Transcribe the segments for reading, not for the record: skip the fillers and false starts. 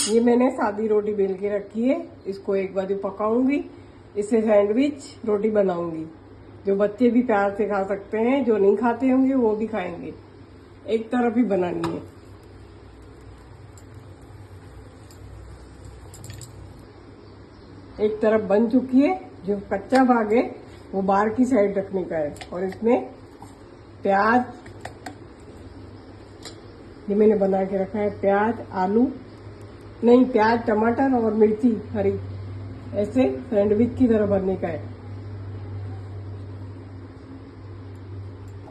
ये मैंने सादी रोटी बेल के रखी है, इसको एक बाजू पकाऊंगी, इससे सैंडविच रोटी बनाऊंगी। जो बच्चे भी प्यार से खा सकते हैं, जो नहीं खाते होंगे वो भी खाएंगे। एक तरफ ही बनानी है। एक तरफ बन चुकी है, जो कच्चा भाग है वो बाहर की साइड रखने का है। और इसमें प्याज, ये मैंने बना के रखा है, प्याज, आलू नहीं, प्याज, टमाटर और मिर्ची हरी, ऐसे सैंडविच की तरह बनने का है।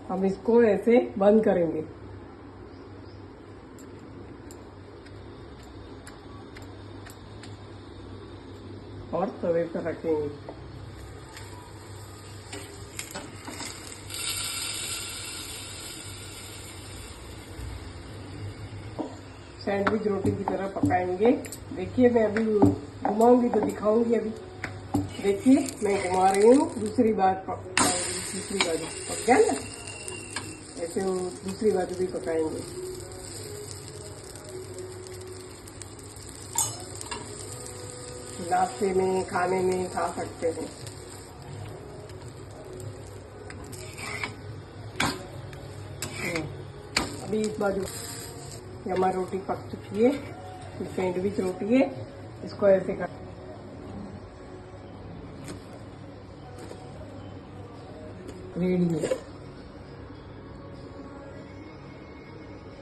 हम इसको ऐसे बंद करेंगे और तवे पर रखेंगे। सैंडविच रोटी की तरह पकाएंगे। देखिए, मैं अभी घुमाऊंगी तो दिखाऊंगी। अभी देखिए, मैं घुमा रही हूँ, दूसरी बार पकाएंगे। दूसरी बाजू पक गया ना, ऐसे वो दूसरी बाजू भी पकाएंगे। नाश्ते में, खाने में खा सकते हैं। अभी इस बाजू हमारी रोटी पक चुकी है, सैंडविच रोटी है, इसको ऐसे कर रेडी है।